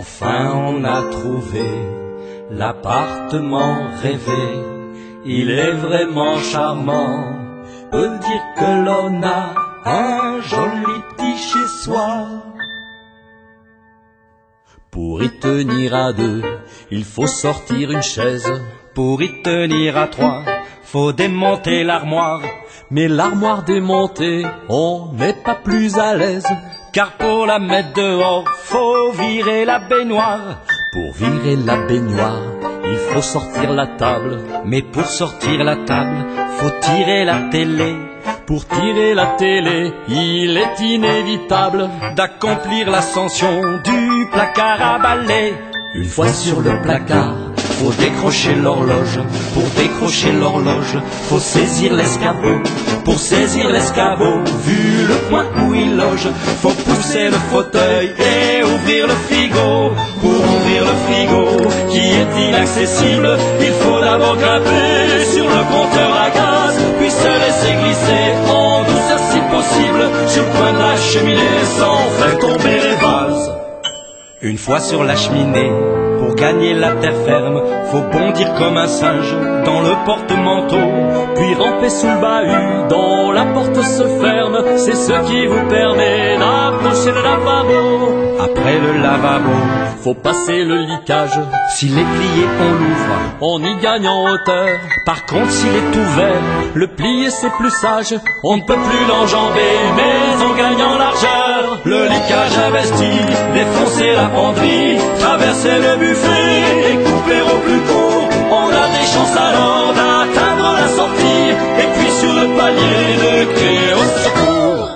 Enfin on a trouvé l'appartement rêvé. Il est vraiment charmant. Peut dire que l'on a un joli petit chez soi. Pour y tenir à deux, il faut sortir une chaise. Pour y tenir à trois, faut démonter l'armoire. Mais l'armoire démontée, on n'est pas plus à l'aise. Car pour la mettre dehors, faut virer la baignoire. Pour virer la baignoire, il faut sortir la table. Mais pour sortir la table, faut tirer la télé. Pour tirer la télé, il est inévitable d'accomplir l'ascension du placard à balai. Une fois sur le placard, faut décrocher l'horloge. Pour décrocher l'horloge, faut saisir l'escabeau. Pour saisir l'escabeau, vu le point où il loge, faut pousser le fauteuil et ouvrir le frigo. Pour ouvrir le frigo, qui est inaccessible, il faut d'abord grimper sur le compteur à gaz, puis se laisser glisser en douceur si possible sur le coin de la cheminée sans faire tomber les vases. Une fois sur la cheminée, pour gagner la terre ferme, faut bondir comme un singe dans le porte-manteau, puis ramper sous le bahut dont la porte se ferme. C'est ce qui vous permet d'approcher le lavabo. Après le lavabo, faut passer le liquage. S'il est plié, on l'ouvre, on y gagne en hauteur. Par contre, s'il est ouvert, le plier c'est plus sage. On ne peut plus l'enjamber, mais on gagne en largeur. Le liquage investi, défoncer la penderie, traverser le buffet et couper au plus court. On a des chances alors d'atteindre la sortie, et puis sur le palier de crier au secours.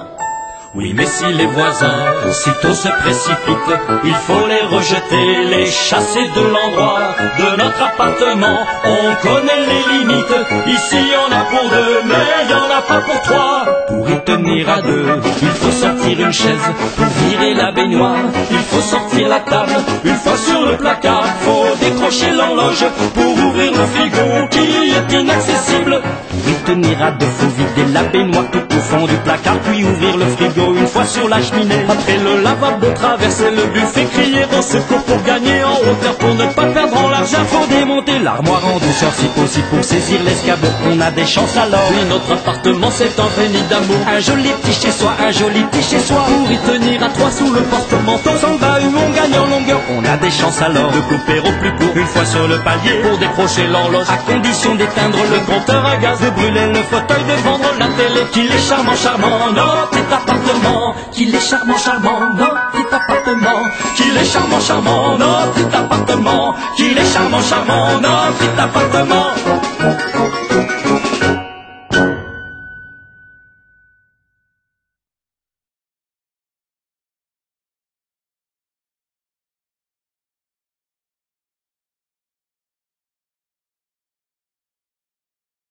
Oui, mais si les voisins aussitôt se précipitent, il faut les rejeter, les chasser de l'endroit de notre appartement. On connaît les limites, ici y'en a pour deux, mais y'en a pas pour trois. Pour y tenir à deux, il faut sortir une chaise. Pour virer la baignoire, il faut sortir la table. Une fois sur le placard, faut décrocher l'horloge. Pour ouvrir le frigo qui est inaccessible, pour y tenir à deux, faut vider la baignoire tout au fond du placard, puis ouvrir le frigo. Une fois sur la cheminée, après le lavabo, traverser le buffet, crier au secours pour gagner en hauteur. Pour ne pas perdre en largeur, faut démonter l'armoire en douceur si possible. Pour saisir l'escabeau, on a des chances alors. Oui, notre appartement c'est un nid d'amour. Un joli petit chez soi, un joli petit chez soi. Pour y tenir à trois sous le porte-manteau, sans le bahut, on gagne en longueur. On a des chances alors de couper au plus court. Une fois sur le palier, pour décrocher l'horloge, à condition d'éteindre le compteur à gaz, de brûler le fauteuil, de vendre la télé. Qu'il est charmant, charmant, notre petit appartement. Qu'il est charmant, charmant, notre petit appartement. Qu'il est charmant, charmant, notre petit appartement. Qu'il est charmant, charmant, notre petit appartement.